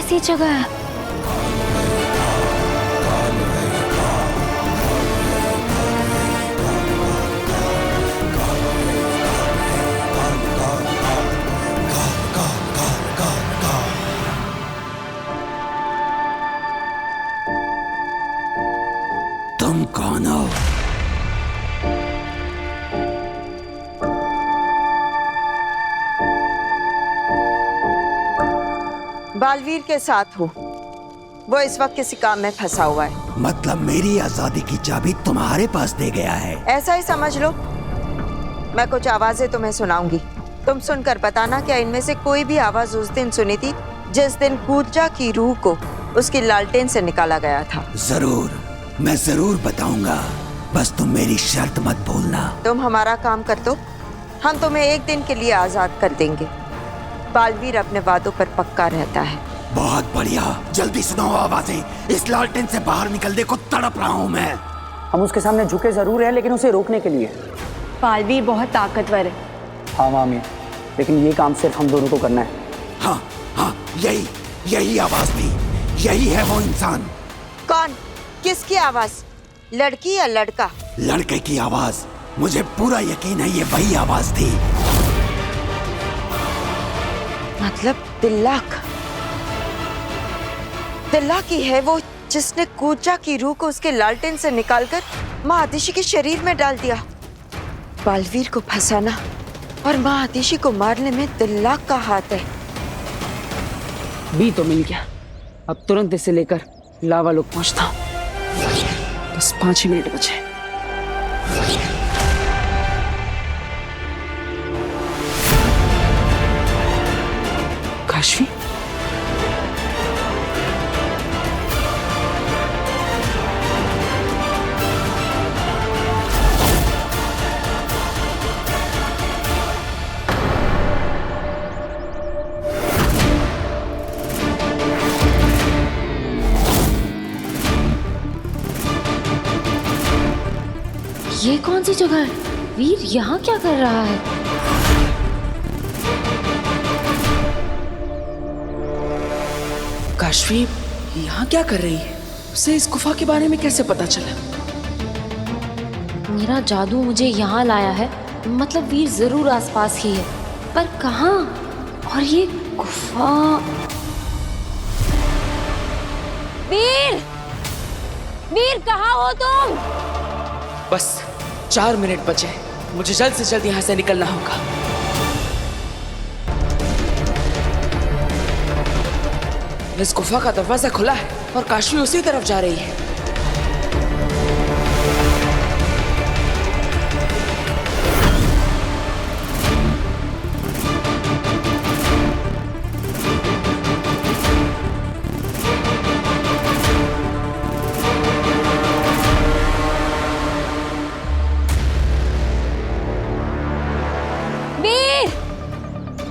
कैसी जगह है? तुम कौन हो? बालवीर के साथ हूँ। वो इस वक्त किसी काम में फंसा हुआ है। मतलब मेरी आजादी की चाबी तुम्हारे पास दे गया है? ऐसा ही समझ लो। मैं कुछ आवाजें तुम्हें सुनाऊंगी, तुम सुनकर बताना क्या इनमें से कोई भी आवाज उस दिन सुनी थी जिस दिन कूर्जा की रूह को उसकी लालटेन से निकाला गया था। जरूर, मैं जरूर बताऊंगा, बस तुम मेरी शर्त मत भूलना। तुम हमारा काम कर दो, हम तुम्हें एक दिन के लिए आजाद कर देंगे। बालवीर अपने वादों पर पक्का रहता है। बहुत बढ़िया, जल्दी सुनाओ आवाजें। इस लालटेन से बाहर निकलने को तड़प रहा हूँ मैं। हम उसके सामने झुके जरूर हैं, लेकिन उसे रोकने के लिए। बालवीर बहुत ताकतवर है। हाँ मामी, लेकिन ये काम सिर्फ हम दोनों को करना है। हाँ हाँ, यही आवाज थी, यही है वो इंसान। कौन? किसकी आवाज? लड़की या लड़का? लड़के की आवाज। मुझे पूरा यकीन है ये वही आवाज थी। मतलब तिल्लाक की है वो, जिसने कूर्जा की रूह को उसके लालटेन से निकालकर माँ आतिशी के शरीर में डाल दिया। बालवीर को फंसाना और माँ आतिशी को मारने में तिल्लाक का हाथ है। बी तो मिल गया, अब तुरंत इसे लेकर लावा लोग पहुंचता हूँ। बस 5 ही मिनट बचे। काशवी, ये कौन सी जगह है? वीर यहाँ क्या कर रहा है? काशवी यहाँ क्या कर रही है? उसे इस गुफा के बारे में कैसे पता चला? मेरा जादू मुझे यहाँ लाया है, मतलब वीर जरूर आसपास ही है, पर कहाँ? और ये गुफा। वीर, वीर कहाँ हो तुम? बस 4 मिनट बचे, मुझे जल्द से जल्द यहाँ से निकलना होगा। इस गुफा का दरवाजा खुला है और काशवी उसी तरफ जा रही है।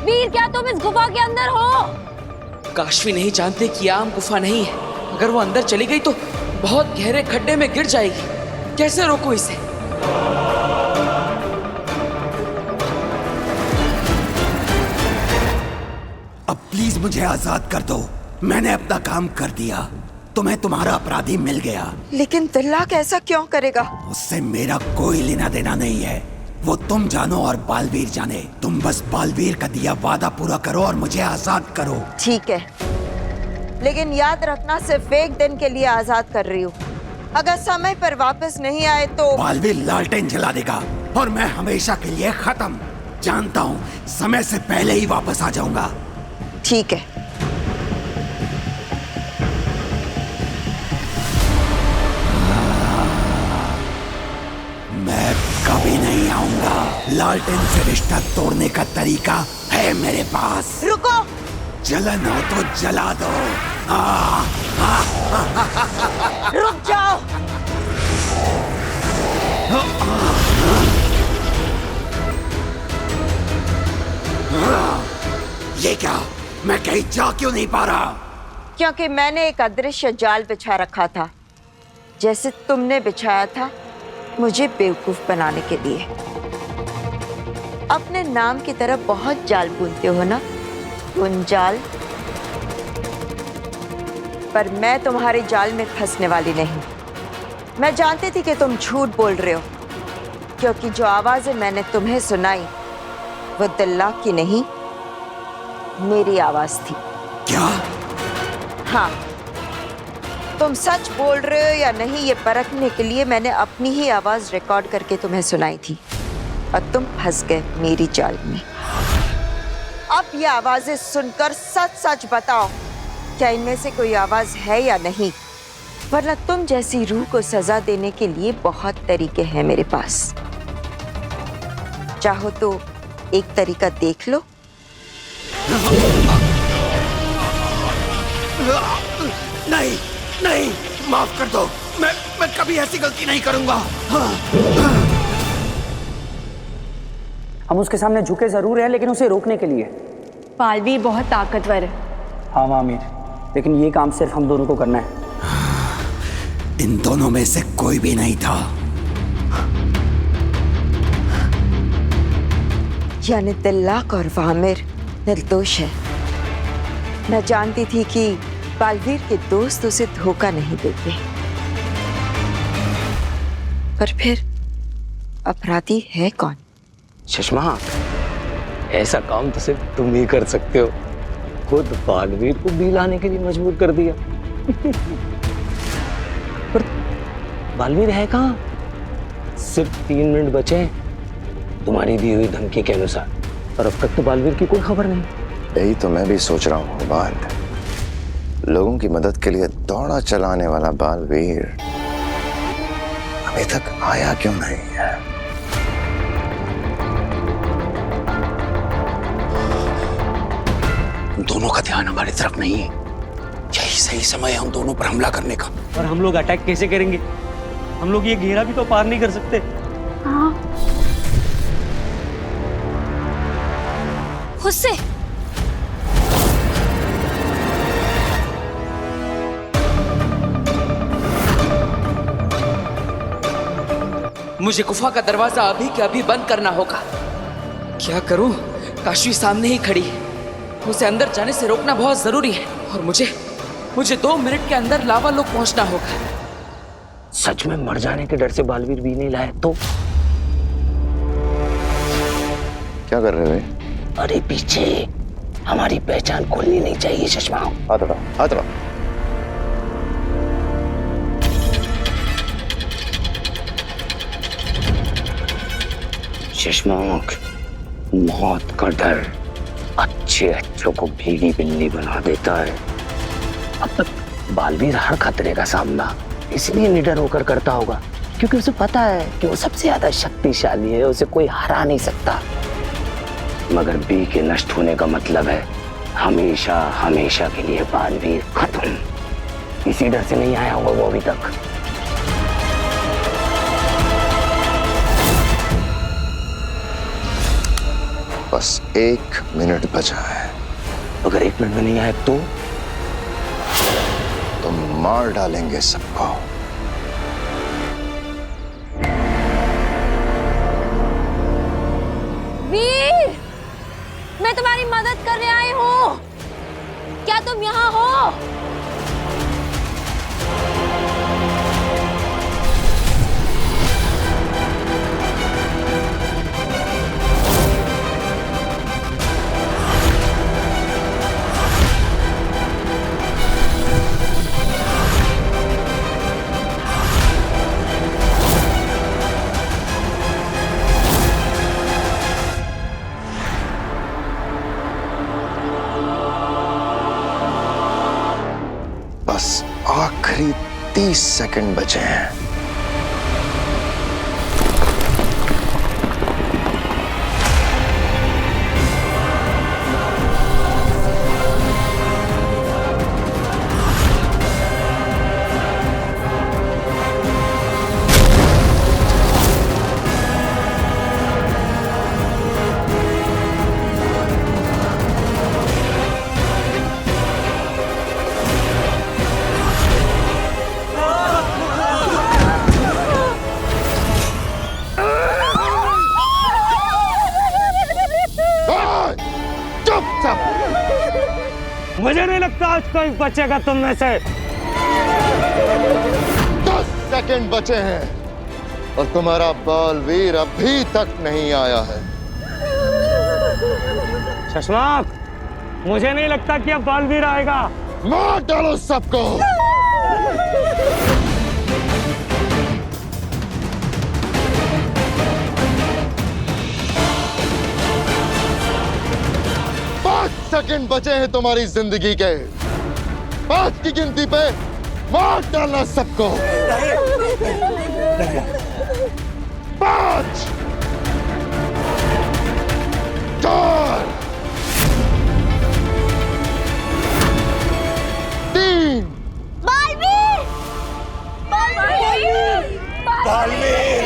वीर, क्या तुम इस गुफा के अंदर हो? काशवी नहीं जानते कि ये आम गुफा नहीं है। अगर वो अंदर चली गई तो बहुत गहरे खड्डे में गिर जाएगी। कैसे रोकूं इसे? अब प्लीज मुझे आजाद कर दो, मैंने अपना काम कर दिया, तुम्हें तुम्हारा अपराधी मिल गया। लेकिन तिल्लाक ऐसा क्यों करेगा? उससे मेरा कोई लेना देना नहीं है, वो तुम जानो और बालवीर जाने। तुम बस बालवीर का दिया वादा पूरा करो और मुझे आजाद करो। ठीक है, लेकिन याद रखना सिर्फ एक दिन के लिए आजाद कर रही हूँ। अगर समय पर वापस नहीं आए तो बालवीर लालटेन जला देगा और मैं हमेशा के लिए खत्म। जानता हूँ समय से पहले ही वापस आ जाऊंगा। ठीक है। मैं कभी नहीं आऊंगा। लालटेन से रिश्ता तोड़ने का तरीका है मेरे पास। रुको। जलन हो तो जला दो। रुक जाओ। ये क्या? मैं कहीं जा क्यों नहीं पा रहा? क्योंकि मैंने एक अदृश्य जाल बिछा रखा था, जैसे तुमने बिछाया था मुझे बेवकूफ बनाने के लिए। अपने नाम की तरह बहुत जाल बुनते हो ना, उन जाल पर मैं तुम्हारे जाल में फंसने वाली नहीं। मैं जानती थी कि तुम झूठ बोल रहे हो, क्योंकि जो आवाजें मैंने तुम्हें सुनाई वो दिल्ला की नहीं, मेरी आवाज थी। क्या? हाँ, तुम सच बोल रहे हो या नहीं ये परखने के लिए मैंने अपनी ही आवाज रिकॉर्ड करके तुम्हें सुनाई थी और तुम फंस गए मेरी जाल में। अब ये आवाजें सुनकर सच सच बताओ, क्या इनमें से कोई आवाज है या नहीं, वरना तुम जैसी रूह को सजा देने के लिए बहुत तरीके हैं मेरे पास। चाहो तो एक तरीका देख लो। नहीं नहीं, माफ कर दो, मैं कभी ऐसी गलती नहीं करूंगा। हम उसके सामने झुके जरूर हैं, लेकिन उसे रोकने के लिए। बालवीर बहुत ताकतवर है। हाँ मामीर, लेकिन ये काम सिर्फ हम दोनों को करना है। इन दोनों में से कोई भी नहीं था। यानी तिल्लाक और वामिर निर्दोष है। मैं जानती थी कि बालवीर के दोस्त उसे धोखा नहीं देते, पर फिर अपराधी है कौन? चश्मा, ऐसा काम तो सिर्फ तुम ही कर सकते हो। खुद बालवीर को भी लाने के लिए मजबूर कर दिया। पर बालवीर है कहाँ? सिर्फ 3 मिनट बचे हैं तुम्हारी दी हुई धमकी के अनुसार, और अब तक तो बालवीर की कोई खबर नहीं। यही तो मैं भी सोच रहा हूँ बात। लोगों की मदद के लिए दौड़ा चलाने वाला बालवीर अभी तक आया क्यों नहीं है? दोनों का ध्यान हमारी तरफ नहीं है। यही सही समय है उन दोनों पर हमला करने का। और हम लोग अटैक कैसे करेंगे? हम लोग ये घेरा भी तो पार नहीं कर सकते। उससे मुझे गुफा का दरवाजा अभी के अभी बंद करना होगा। क्या करूं? काशी सामने ही खड़ी है, उसे अंदर जाने से रोकना बहुत जरूरी है, और मुझे 2 मिनट के अंदर लावा लोक पहुंचना होगा। सच में मर जाने के डर से बालवीर भी नहीं लाए तो? क्या कर रहे हो? अरे पीछे, हमारी पहचान खोलनी नहीं चाहिए चश्मा। हाथ हटाओ, हाथ हटाओ। चश्माक, मौत का डर अच्छों को भीगी बिल्ली बना देता है। अब तक बालवीर हर खतरे का सामना इसलिए निडर होकर करता होगा क्योंकि उसे पता है कि वो सबसे ज्यादा शक्तिशाली है, उसे कोई हरा नहीं सकता। मगर बी के नष्ट होने का मतलब है हमेशा हमेशा के लिए बालवीर खत्म। इसी डर से नहीं आया होगा वो अभी तक। बस 1 मिनट बचा है। अगर 1 मिनट में नहीं आए तो मार डालेंगे सबको। वीर, मैं तुम्हारी मदद करने आई हूँ। क्या तुम यहाँ हो? बस आखिरी 30 सेकंड बचे हैं। मुझे नहीं लगता आज कोई बचेगा तुम में से। सेकंड बचे हैं और तुम्हारा बालवीर अभी तक नहीं आया है। शशांक, मुझे नहीं लगता कि अब बालवीर आएगा। मार डालो सबको। सेकंड बचे हैं तुम्हारी जिंदगी के। 5 की गिनती पे मार डालना सबको। 5 4 3 बालवीर! बालवीर! बालवीर!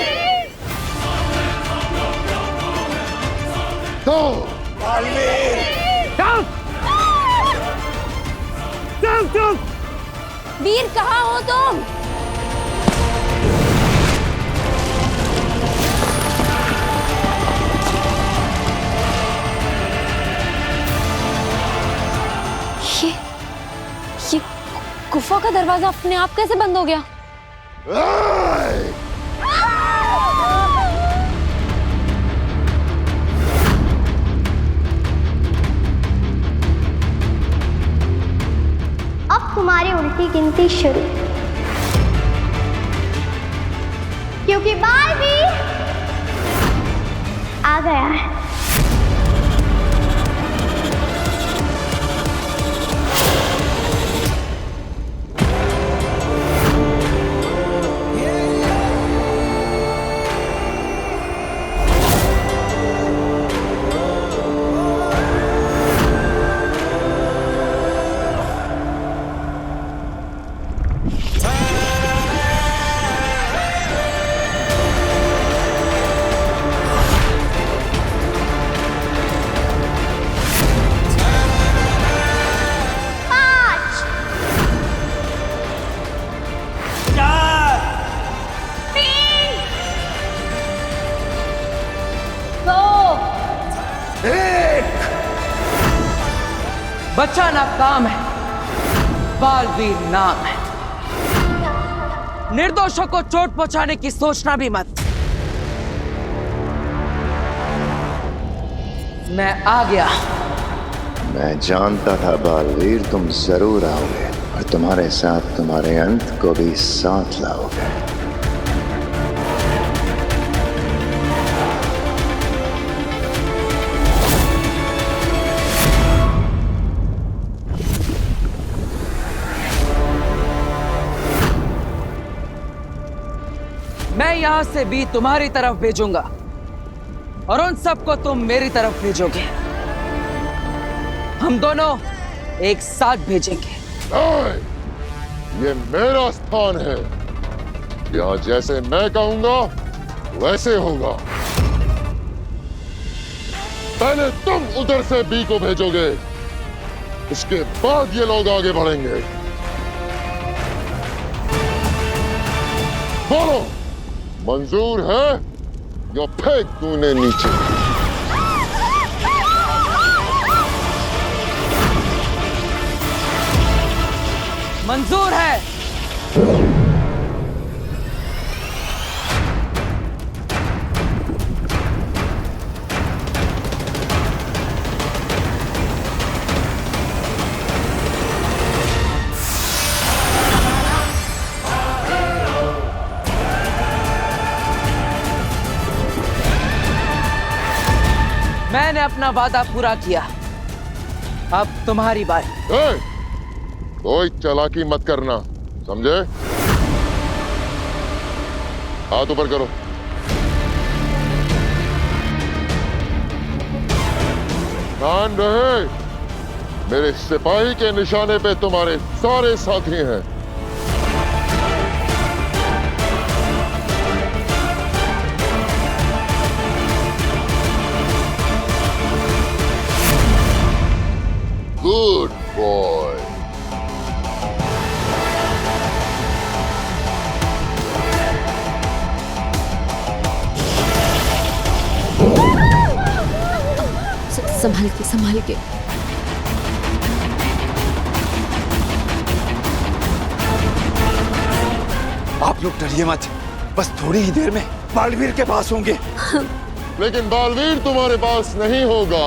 2 बालवीर! चुप! वीर, कहाँ हो तुम? ये गुफा का दरवाजा अपने आप कैसे बंद हो गया? अब तुम्हारी उल्टी गिनती शुरू, क्योंकि बालवीर आ गया है। बचाना काम है, बालवीर नाम है। निर्दोषों को चोट पहुंचाने की सोचना भी मत। मैं आ गया। मैं जानता था बालवीर तुम जरूर आओगे और तुम्हारे साथ तुम्हारे अंत को भी साथ लाओगे। मैं यहां से भी तुम्हारी तरफ भेजूंगा और उन सबको तुम मेरी तरफ भेजोगे। हम दोनों एक साथ भेजेंगे। ये मेरा स्थान है। यहाँ जैसे मैं कहूंगा वैसे होगा। पहले तुम उधर से बी को भेजोगे, इसके बाद ये लोग आगे बढ़ेंगे। बोलो, मंजूर है या फेंक दूं इन्हें नीचे? मंजूर है। मैंने अपना वादा पूरा किया, अब तुम्हारी बारी। कोई चालाकी मत करना, समझे? हाथ ऊपर करो। ध्यान रहे, मेरे सिपाही के निशाने पे तुम्हारे सारे साथी हैं। Good boy. संभाल के। आप लोग डरिए मत, बस थोड़ी ही देर में बालवीर के पास होंगे। लेकिन बालवीर तुम्हारे पास नहीं होगा।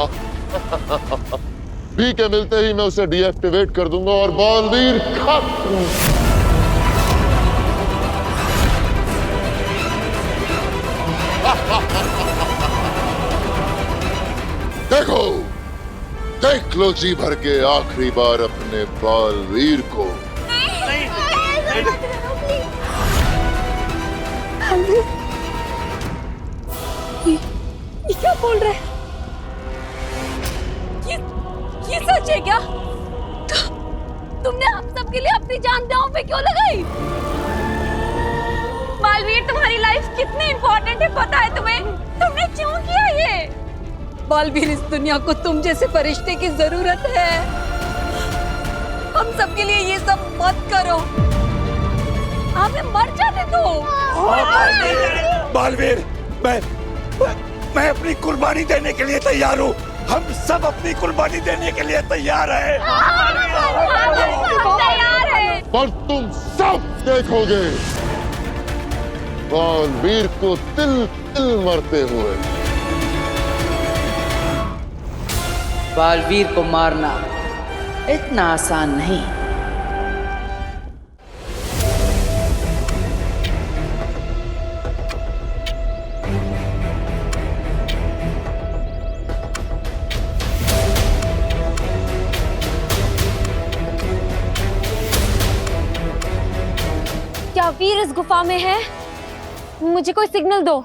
बी के मिलते ही मैं उसे डीएक्टिवेट कर दूंगा और बालवीर खत्म। देखो, देख लो जी भर के आखिरी बार अपने बालवीर को। ये क्या बोल रहे हैं? ये सच है क्या? तुमने हम सब के लिए अपनी जान दांव पे क्यों लगाई? बालवीर, तुम्हारी लाइफ कितनी इम्पोर्टेंट है पता है तुम्हें? तुमने क्यों किया ये? बालवीर, इस दुनिया को तुम जैसे फरिश्ते की जरूरत है। हम सब के लिए ये सब मत करो। हमें मर जाने दो। बालवीर, मैं अपनी कुर्बानी देने के लिए तैयार हूँ। हम सब अपनी कुर्बानी देने के लिए तैयार हैं। तैयार है। पर तुम सब देखोगे बालवीर को तिल तिल मरते हुए। बालवीर को मारना इतना आसान नहीं। क्या वीर इस गुफा में है? मुझे कोई सिग्नल दो।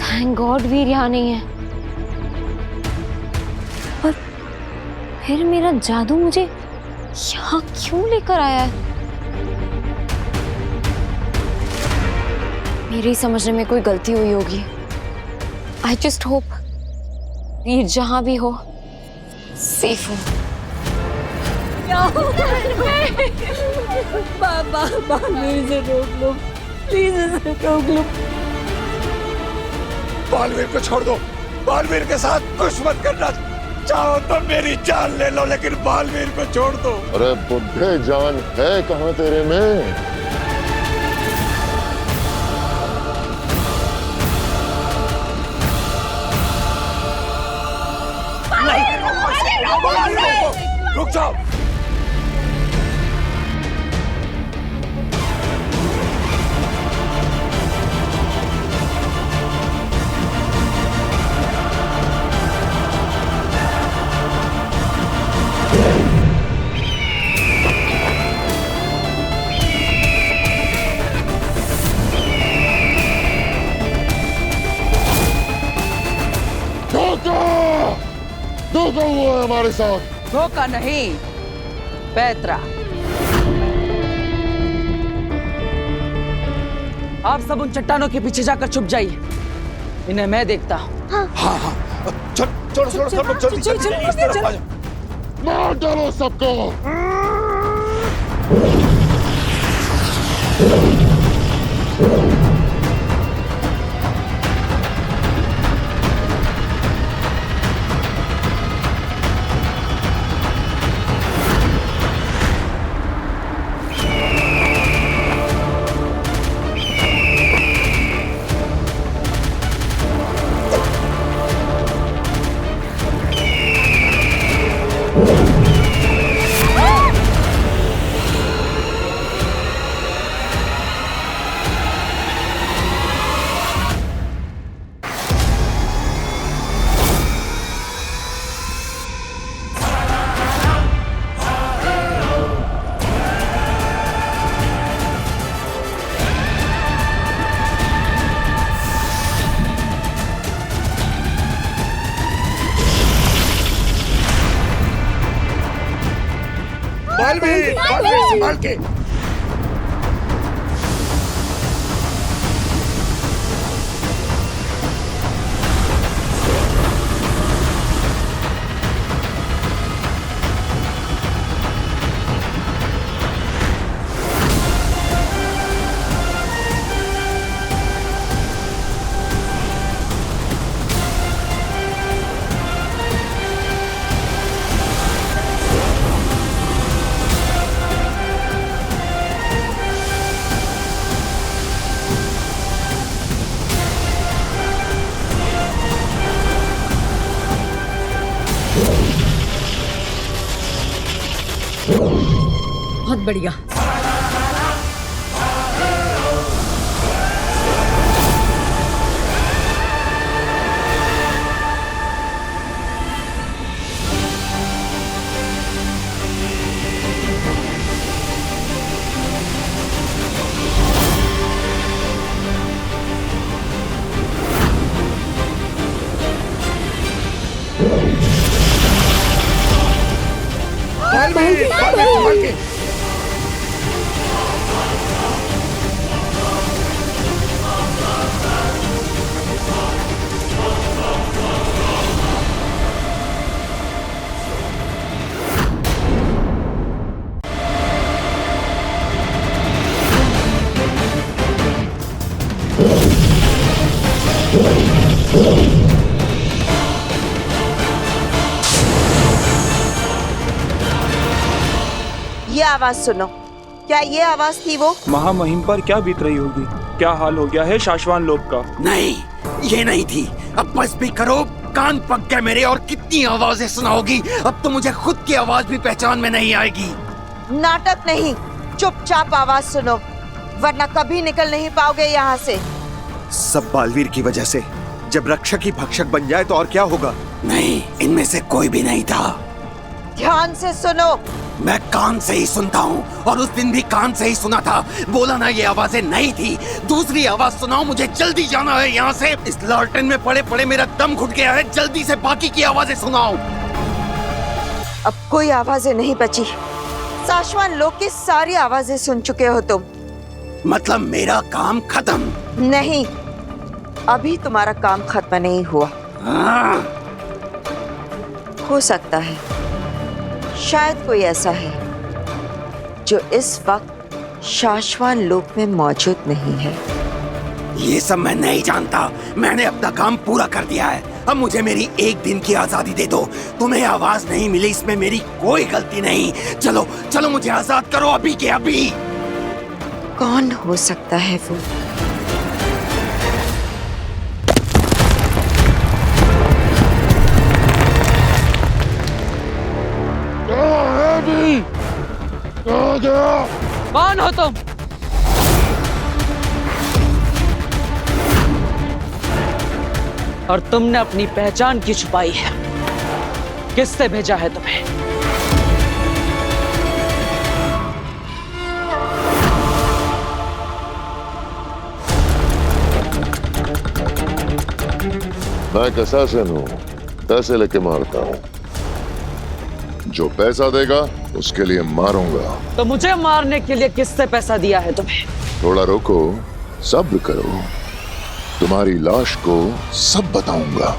थैंक गॉड वीर यहाँ नहीं है। पर फिर मेरा जादू मुझे यहाँ क्यों लेकर आया है? मेरे ही समझने में कोई गलती हुई होगी। आई जस्ट होप वीर जहां भी हो सेफ हो। बालवीर से रोक लो, प्लीज इसे रोक लो। बालवीर को छोड़ दो। बालवीर के साथ कुछ मत करना। चाहो तो मेरी जान ले लो, लेकिन बालवीर को छोड़ दो। अरे बुढ़े, जान है कहाँ तेरे में? रुक जाओ। धोखा हुआ है हमारे साथ। धोखा नहीं, पैतरा। आप सब उन चट्टानों के पीछे जाकर छुप जाइए। इन्हें मैं देखता हूँ। हाँ, चलो सब लोग जल्दी इस तरफ आ जाओ। मार डालो सबको। बालवीर संभाल के। बहुत बढ़िया। ये आवाज सुनो। क्या ये आवाज थी वो? महामहिम पर क्या बीत रही होगी? क्या हाल हो गया है शाश्वान लोक का? नहीं, ये नहीं थी। अब बस भी करो, कान पक गए मेरे। और कितनी आवाजें सुनाओगी? अब तो मुझे खुद की आवाज भी पहचान में नहीं आएगी। नाटक नहीं, चुपचाप आवाज सुनो, वरना कभी निकल नहीं पाओगे यहाँ से। सब बालवीर की वजह से। जब रक्षक ही भक्षक बन जाए तो और क्या होगा? नहीं, इनमें से कोई भी नहीं था। ध्यान से सुनो। मैं कान से ही सुनता हूँ, और उस दिन भी कान से ही सुना था। बोला ना ये आवाजें नहीं थी। दूसरी आवाज सुनाओ, मुझे जल्दी जाना है यहाँ से। इस लालटेन में पड़े पड़े मेरा दम घुट गया है। जल्दी से बाकी की आवाजें सुनाओ। अब कोई आवाजें नहीं बची। शाश्वान लोक की सारी आवाजें सुन चुके हो तुम। मतलब मेरा काम खत्म? नहीं, अभी तुम्हारा काम खत्म नहीं हुआ। हो सकता है, शायद कोई ऐसा है जो इस वक्त शाश्वान लोक में मौजूद नहीं है। ये सब मैं नहीं जानता। मैंने अपना काम पूरा कर दिया है। अब मुझे मेरी एक दिन की आजादी दे दो। तुम्हें आवाज नहीं मिली, इसमें मेरी कोई गलती नहीं। चलो चलो, मुझे आजाद करो अभी के अभी। कौन हो सकता है वो? कौन हो तुम? और तुमने अपनी पहचान क्यों छुपाई है? किससे भेजा है तुम्हें? मैं कसासन हूँ, पैसे लेके मारता हूँ। जो पैसा देगा उसके लिए मारूंगा। तो मुझे मारने के लिए किससे पैसा दिया है तुम्हें? थोड़ा रोको, सब्र करो, तुम्हारी लाश को सब बताऊंगा।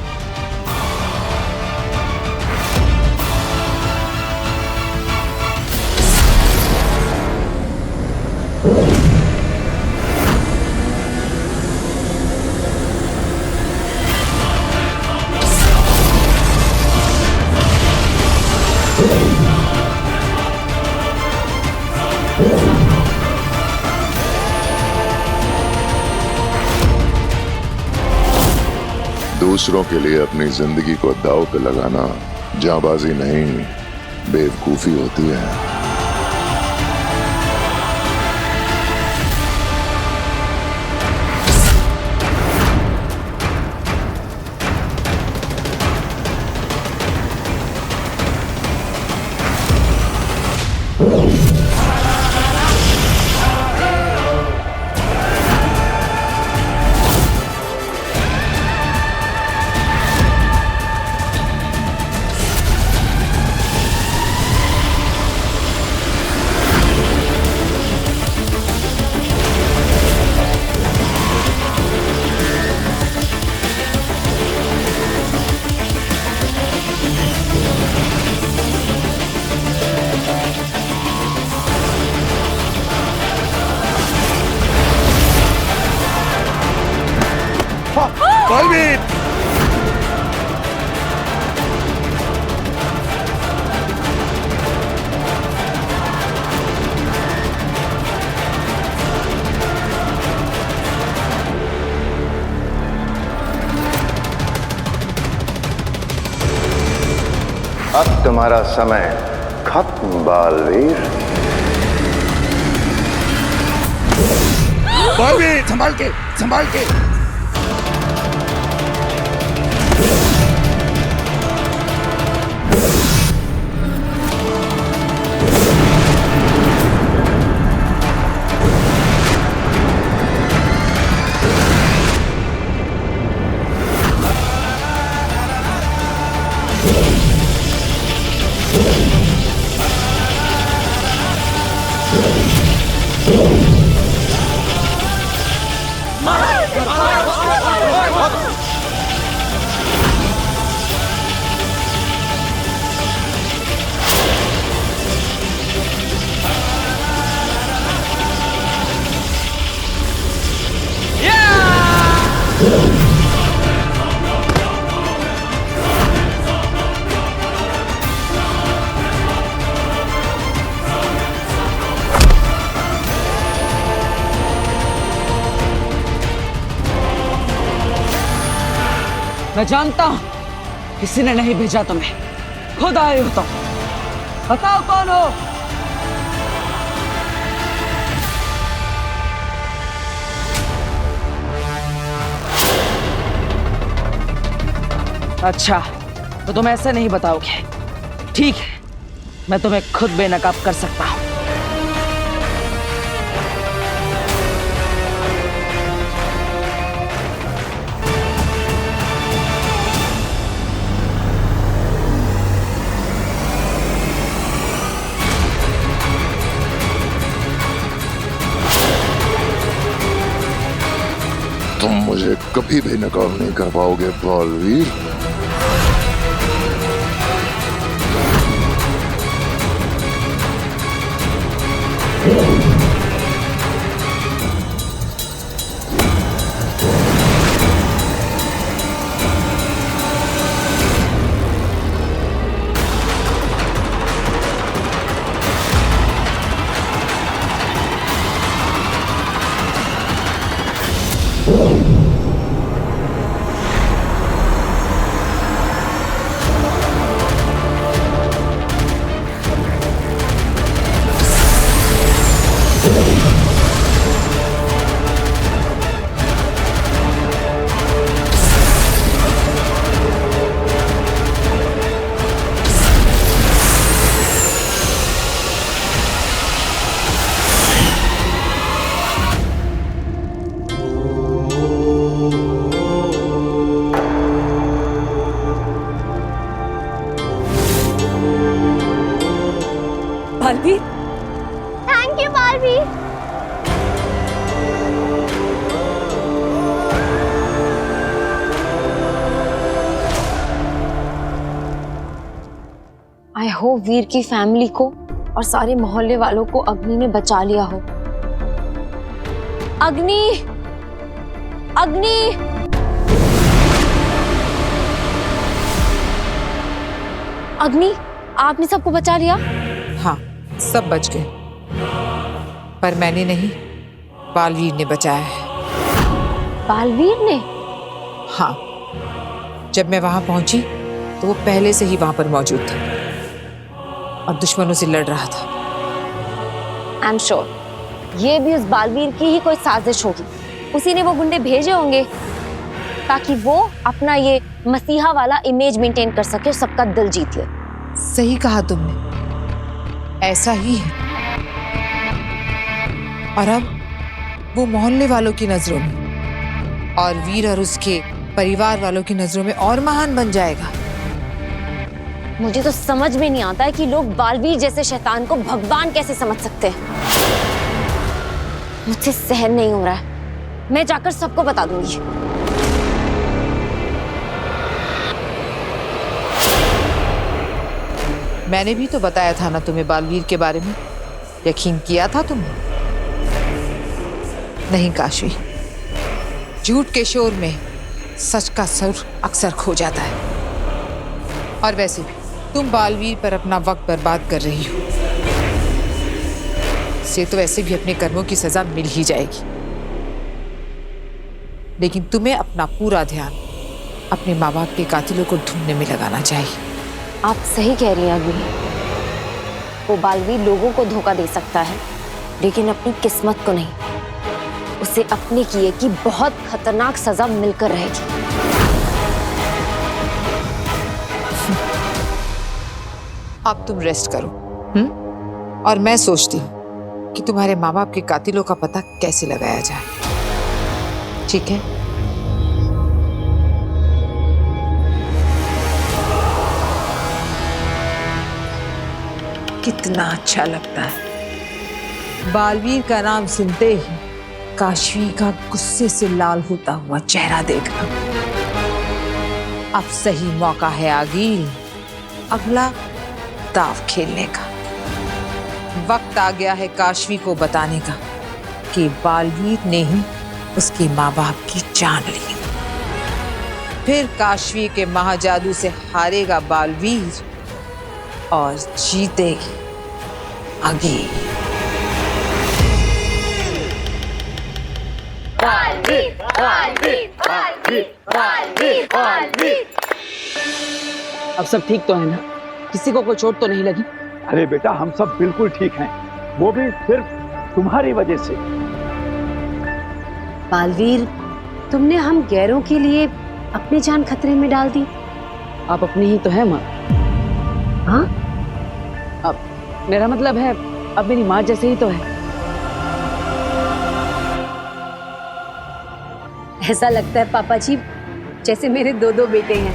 दूसरों के लिए अपनी जिंदगी को दांव पे लगाना जांबाजी नहीं, बेवकूफी होती है। बालवीर! अब तुम्हारा समय खत्म बालवीर। बालवीर संभाल के, संभाल के। मैं जानता हूं किसी ने नहीं भेजा तुम्हें, खुद आए हो तुम। बताओ कौन हो? अच्छा, तो तुम ऐसे नहीं बताओगे। ठीक है, मैं तुम्हें खुद बेनकाब कर सकता हूं। तुम मुझे कभी भी नकाब नहीं कर पाओगे Baalveer. Baalveer, thank you Baalveer. I hope Veer की फैमिली को और सारे मोहल्ले वालों को अग्नि ने बचा लिया हो। अग्नि, अग्नि! अग्नि, आपने सबको बचा लिया? हाँ, सब बच गए, पर मैंने नहीं, बालवीर ने बचाया है। बालवीर ने? हाँ, जब मैं वहां पहुंची तो वो पहले से ही वहां पर मौजूद था और दुश्मनों से लड़ रहा था। आई एम श्योर ये भी उस बालवीर की ही कोई साजिश होगी। उसी ने वो गुंडे भेजे होंगे ताकि वो अपना ये मसीहा वाला इमेज मेंटेन कर सके और सबका दिल जीत ले। सही कहा तुमने, ऐसा ही है। और अब वो मोहल्ले वालों की नजरों में और वीर और उसके परिवार वालों की नजरों में और महान बन जाएगा। मुझे तो समझ में नहीं आता है कि लोग बालवीर जैसे शैतान को भगवान कैसे समझ सकते हैं। मुझसे सहन नहीं हो रहा है। मैं जाकर सबको बता दूंगी। मैंने भी तो बताया था ना तुम्हें बालवीर के बारे में। यकीन किया था तुमने? नहीं काशी, झूठ के शोर में सच का सुर अक्सर खो जाता है। और वैसे भी तुम बालवीर पर अपना वक्त बर्बाद कर रही हो। से तो वैसे भी अपने कर्मों की सजा मिल ही जाएगी, लेकिन तुम्हें अपना पूरा ध्यान अपने माँ बाप के कातिलों को ढूंढने में लगाना चाहिए। आप सही कह रही हैं अग्नि। वो बालवीर लोगों को धोखा दे सकता है, लेकिन अपनी किस्मत को नहीं। उसे अपने किए की बहुत खतरनाक सजा मिलकर रहेगी। अब तुम रेस्ट करो, और मैं सोचती हूँ कि तुम्हारे माँ बाप के कातिलों का पता कैसे लगाया जाए। ठीक है? कितना अच्छा लगता है बालवीर का नाम सुनते ही काशवी का गुस्से से लाल होता हुआ चेहरा देखना। अब सही मौका है आगिल अगला दाव खेलने का। वक्त आ गया है काशवी को बताने का कि बालवीर ने ही उसके माँ बाप की जान ली। फिर काशवी के महाजादू से हारेगा बालवीर और जीतेगी आगिल। अब सब ठीक तो है ना? किसी को कोई चोट तो नहीं लगी? अरे बेटा, हम सब बिल्कुल ठीक हैं, वो भी सिर्फ तुम्हारी वजह से। बालवीर, तुमने हम गैरों के लिए अपनी जान खतरे में डाल दी। आप अपनी ही तो है माँ। हाँ? अब मेरा मतलब है, अब मेरी माँ जैसे ही तो है। ऐसा लगता है पापा जी जैसे मेरे दो बेटे हैं,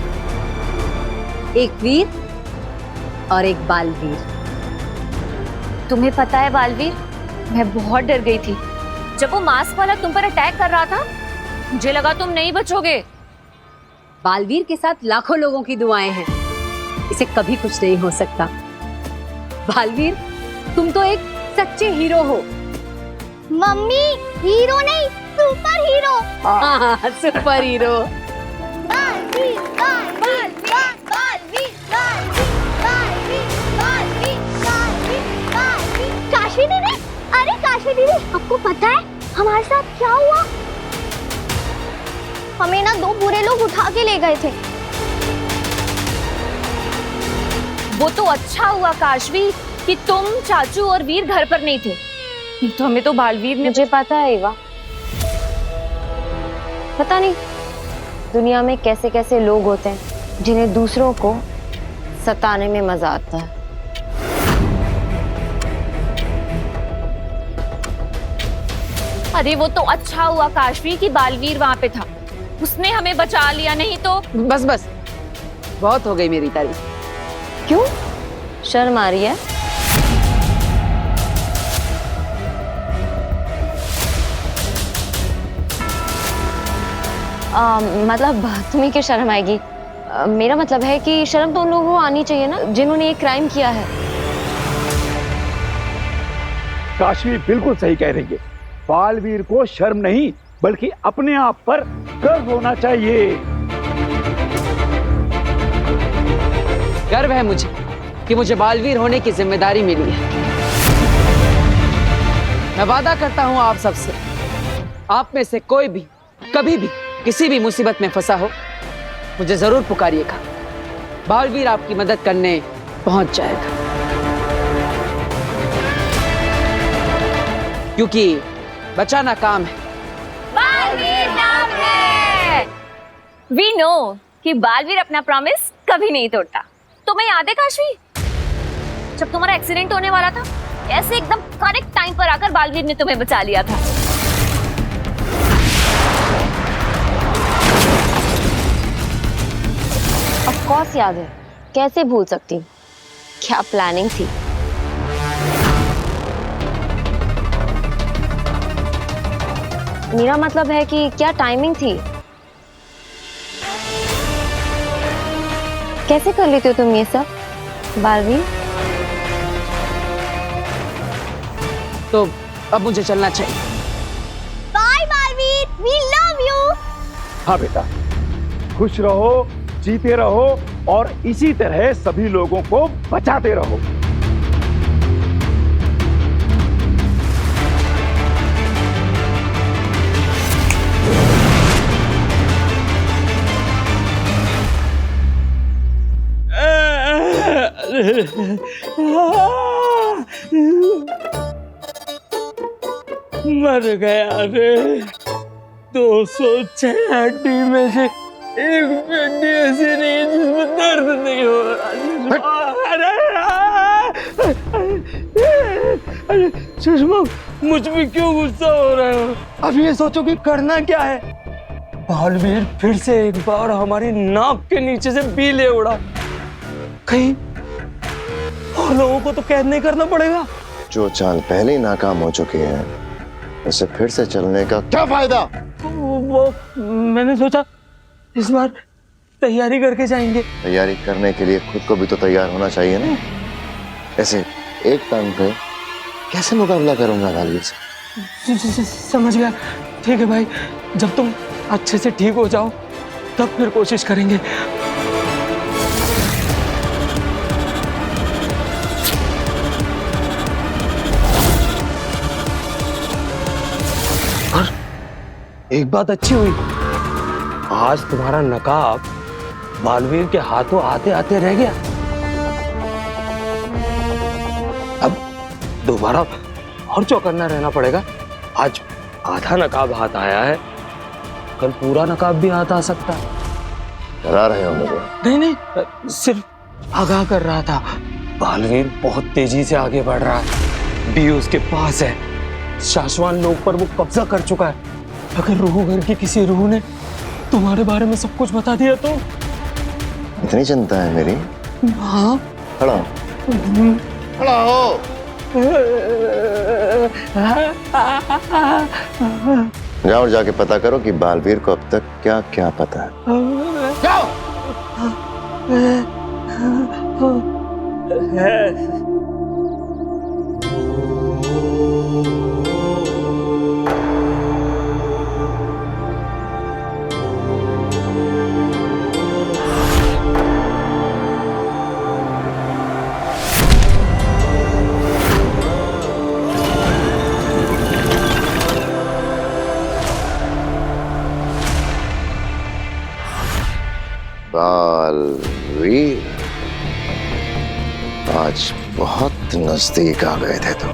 एक वीर और एक बालवीर। तुम्हें पता है बालवीर, मैं बहुत डर गई थी जब वो मास्क वाला तुम पर अटैक कर रहा था। मुझे लगा तुम नहीं बचोगे। बालवीर के साथ लाखों लोगों की दुआएं हैं, इसे कभी कुछ नहीं हो सकता। बालवीर, तुम तो एक सच्चे हीरो हो। मम्मी, हीरो नहीं, सुपर हीरो। हाँ, सुपर हीरो। बालवीर, बालवीर, बालवीर, बालवीर, बालवीर, बालवीर, बालवीर, बालवीर। काशी दीदी, अरे काशी दीदी, आपको पता है हमारे साथ क्या हुआ? हमें ना 2 बुरे लोग उठा के ले गए थे। वो तो अच्छा हुआ काशवी कि तुम, चाचू और वीर घर पर नहीं थे, नहीं तो हमें तो बालवीर ने। मुझे पता है एवा, पता नहीं दुनिया में कैसे कैसे लोग होते हैं जिन्हें दूसरों को सताने में मजा आता है। अरे वो तो अच्छा हुआ काशवी कि बालवीर वहां पे था, उसने हमें बचा लिया, नहीं तो। बस बस, बहुत हो गई मेरी तारीफ। क्यों शर्म आ रही है? मतलब तुम्हें क्यों शर्म आएगी? मेरा मतलब है कि शर्म तो उन लोगों को आनी चाहिए ना जिन्होंने ये क्राइम किया है। काशवी बिल्कुल सही कह रही है। बालवीर को शर्म नहीं बल्कि अपने आप पर गर्व होना चाहिए। गर्व है मुझे कि मुझे बालवीर होने की जिम्मेदारी मिली है। मैं वादा करता हूं आप सबसे, आप में से कोई भी कभी भी किसी भी मुसीबत में फंसा हो, मुझे जरूर पुकारिएगा। बालवीर आपकी मदद करने पहुंच जाएगा, क्योंकि बचाना काम है। बालवीर नाम है। वी नो कि बालवीर अपना प्रॉमिस कभी नहीं तोड़ता। तुम्हें याद है काशवी, जब तुम्हारा एक्सीडेंट होने वाला था, ऐसे एकदम करेक्ट टाइम पर आकर बालवीर ने तुम्हें बचा लिया था। ऑफ कोर्स याद है, कैसे भूल सकती हूँ। क्या प्लानिंग थी। मेरा मतलब है कि क्या टाइमिंग थी। कैसे कर लेते हो तुम ये सब बालवीर? तो अब मुझे चलना चाहिए। Bye Balveer, we love you. हाँ बेटा, खुश रहो, जीते रहो और इसी तरह सभी लोगों को बचाते रहो। मर गया रे। 206 हड्डी में से एक हड्डी ऐसी नहीं है जिसमें दर्द नहीं हो रहा। अरे सुषमा, मुझ पे क्यों गुस्सा हो रहे हो? अब ये सोचो कि करना क्या है। बालवीर फिर से एक बार हमारी नाक के नीचे से बी ले उड़ा। कहीं और लोगों को तो कैद नहीं करना पड़ेगा। जो चाल पहले ही नाकाम हो चुकी है, उसे फिर से चलने का क्या फायदा? वो मैंने सोचा इस बार तैयारी करके जाएंगे। तैयारी करने के लिए खुद को भी तो तैयार होना चाहिए ना। ऐसे एक टाइम पे कैसे मुकाबला करूंगा बालवीर से? समझ गया। ठीक है भाई, जब तुम अच्छे से ठीक हो जाओ तब फिर कोशिश करेंगे। और एक बात अच्छी हुई, आज तुम्हारा नकाब बालवीर के हाथों आते आते रह गया। अब दोबारा और चौकन्ना रहना पड़ेगा। आज आधा नकाब हाथ आया है, कल पूरा नकाब भी हाथ आ सकता है। डरा रहे हो मुझे? नहीं नहीं, सिर्फ आगाह कर रहा था। बालवीर बहुत तेजी से आगे बढ़ रहा है, बी उसके पास है, शाश्वान लोग पर वो कब्जा कर चुका है। अगर रूह घर की किसी रूह ने तुम्हारे बारे में सब कुछ बता दिया तो? इतनी चिंता है मेरी? हाँ। खड़ा हो। खड़ा हो। जाओ और जाके पता करो कि बालवीर को अब तक क्या क्या पता है। जाओ। बालवीर, आज बहुत नजदीक आ गए थे तुम,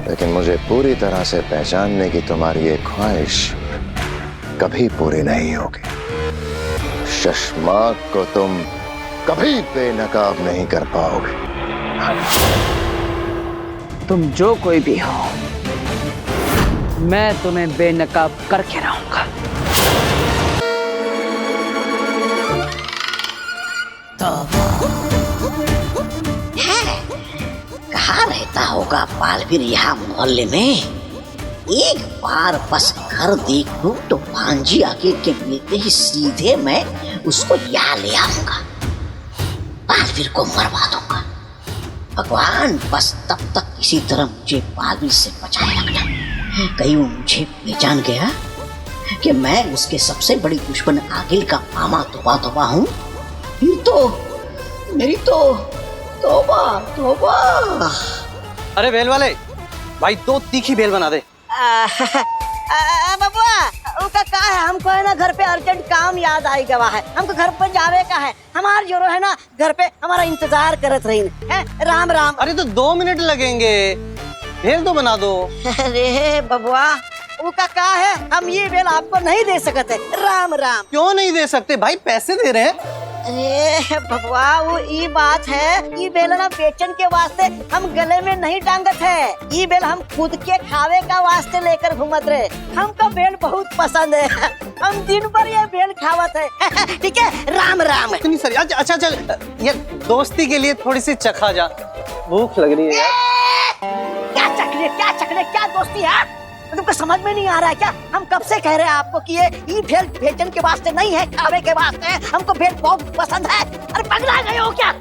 लेकिन मुझे पूरी तरह से पहचानने की तुम्हारी ये ख्वाहिश कभी पूरी नहीं होगी। शशमाक को तुम कभी बेनकाब नहीं कर पाओगे। तुम जो कोई भी हो, मैं तुम्हें बेनकाब करके रहूंगा। कहाँ रहता होगा बालवीर यहाँ मोहल्ले में? एक बार बस घर देख लूं तो भांजी आगे के मिलते ही सीधे मैं उसको यहाँ ले आऊंगा, बालवीर को मरवा दूंगा। भगवान, बस तब तक किसी तरह मुझे बालवीर से बचाए रखना। कहीं वो मुझे पहचान गया कि मैं उसके सबसे बड़ी दुश्मन आगिल का मामा तोबा हूँ, फिर तो मेरी तो तोबा। अरे बेल वाले भाई, 2 तीखी बेल बना दे। बबुआ, उसका का है, हमको है ना घर पे अर्जेंट काम याद आई गवा है, हमको घर पर जावे का है। हमार जोरो है ना घर पे हमारा इंतजार करत रही है। राम राम। अरे तो 2 मिनट लगेंगे, बेल तो बना दो। अरे बबुआ, उसका का है, हम ये बेल आपको नहीं दे सकते। राम राम। क्यों नहीं दे सकते भाई, पैसे दे रहे हैं। अरे बबुआ, वो ये बात है, ये बेल ना बेचन के वास्ते हम गले में नहीं टांगत है। ये बेल हम खुद के खावे का वास्ते लेकर घूमत रहे। हमको बेल बहुत पसंद है, हम दिन भर ये बेल खावत है। ठीक है, राम राम। इतनी सारी। अच्छा चल, ये दोस्ती के लिए थोड़ी सी चखा जा, भूख लग रही है। क्या दोस्ती है? तुमको समझ में नहीं आ रहा है क्या? हम कब से कह रहे हैं आपको कि ये भेल बेचन के वास्ते नहीं है, खावे के वास्ते है। हमको भेल बहुत पसंद है। अरे पगला गए हो क्या?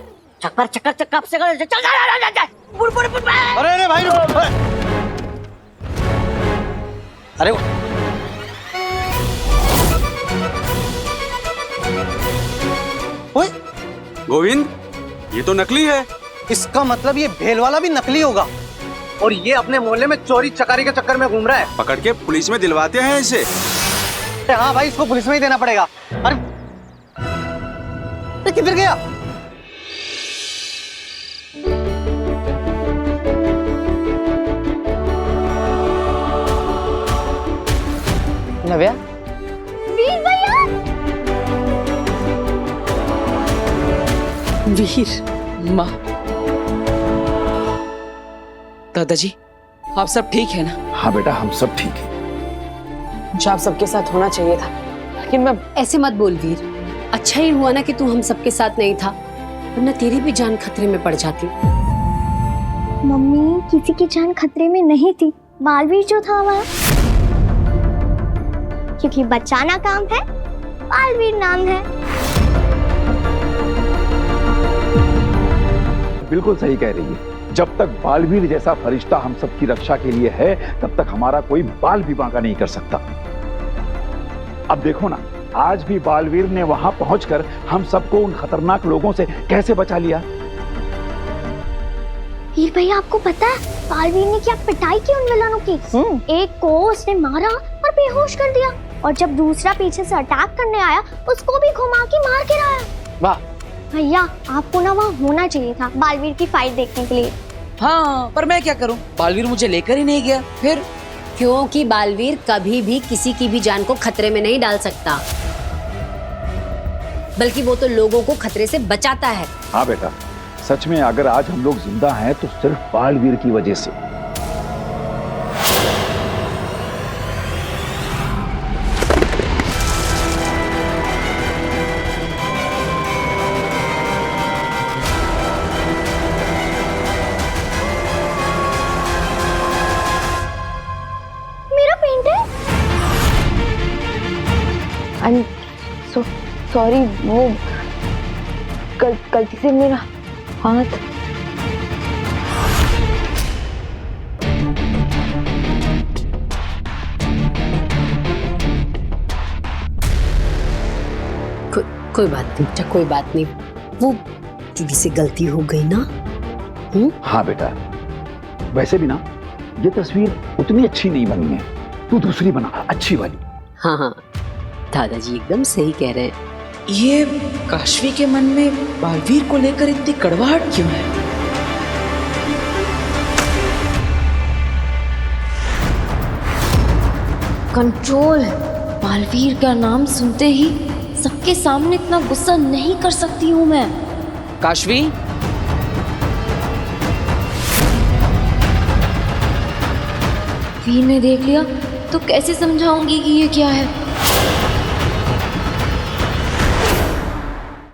चक्कर कब से चल जा। अरे भाई, अरे ओए गोविंद, ये तो नकली है। इसका मतलब ये भेल वाला भी नकली होगा, और ये अपने मोहल्ले में चोरी चकारी के चक्कर में घूम रहा है। पकड़ के पुलिस में दिलवाते हैं इसे। हाँ भाई, इसको पुलिस में ही देना पड़ेगा। अरे किधर गया? नव्या? वीर भैया। वीर माँ, दादाजी आप सब ठीक है ना? हाँ बेटा, हम सब ठीक है। मुझे आप सबके साथ होना चाहिए था, लेकिन मैं ऐसे मत बोल वीर। अच्छा ही हुआ ना कि तू हम सबके साथ नहीं था, वरना तेरी भी जान खतरे में पड़ जाती। मम्मी, किसी की जान खतरे में नहीं थी, बालवीर जो था वह। क्योंकि बचाना काम है, बालवीर नाम है। बिल्कुल सही कह रही है। जब तक बालवीर जैसा फरिश्ता हम सबकी रक्षा के लिए है, तब तक हमारा कोई बाल भी बांका नहीं कर सकता। अब देखो ना, आज भी बालवीर ने वहां पहुंचकर हम सबको उन खतरनाक लोगों से कैसे बचा लिया। वीर भैया, आपको पता है बालवीर ने क्या पिटाई की उन विलनों की? एक को उसने मारा और बेहोश कर दिया, और जब दूसरा पीछे से अटैक करने आया, उसको भी घुमा के मार गिराया। वाह भैया, आपको ना वहाँ होना चाहिए था बालवीर की फाइट देखने के लिए। हाँ, पर मैं क्या करूं? बालवीर मुझे लेकर ही नहीं गया। फिर क्योंकि बालवीर कभी भी किसी की भी जान को खतरे में नहीं डाल सकता, बल्कि वो तो लोगों को खतरे से बचाता है। हाँ बेटा, सच में अगर आज हम लोग जिंदा हैं तो सिर्फ बालवीर की वजह से। मेरा पेंट है। सॉरी, वो गलती से मेरा हाथ। कोई बात नहीं बेटा, कोई बात नहीं। वो चूड़ी से गलती हो गई ना। हाँ बेटा, वैसे भी ना ये तस्वीर उतनी अच्छी नहीं बनी है, तू दूसरी बना, अच्छी वाली। हाँ हाँ, दादाजी एकदम सही कह रहे हैं। ये काशवी के मन में बालवीर को लेकर इतनी कड़वाहट क्यों है? कंट्रोल। बालवीर का नाम सुनते ही सबके सामने इतना गुस्सा नहीं कर सकती हूँ मैं। काशवी, वीर ने देख लिया तो कैसे समझाऊंगी कि ये क्या है?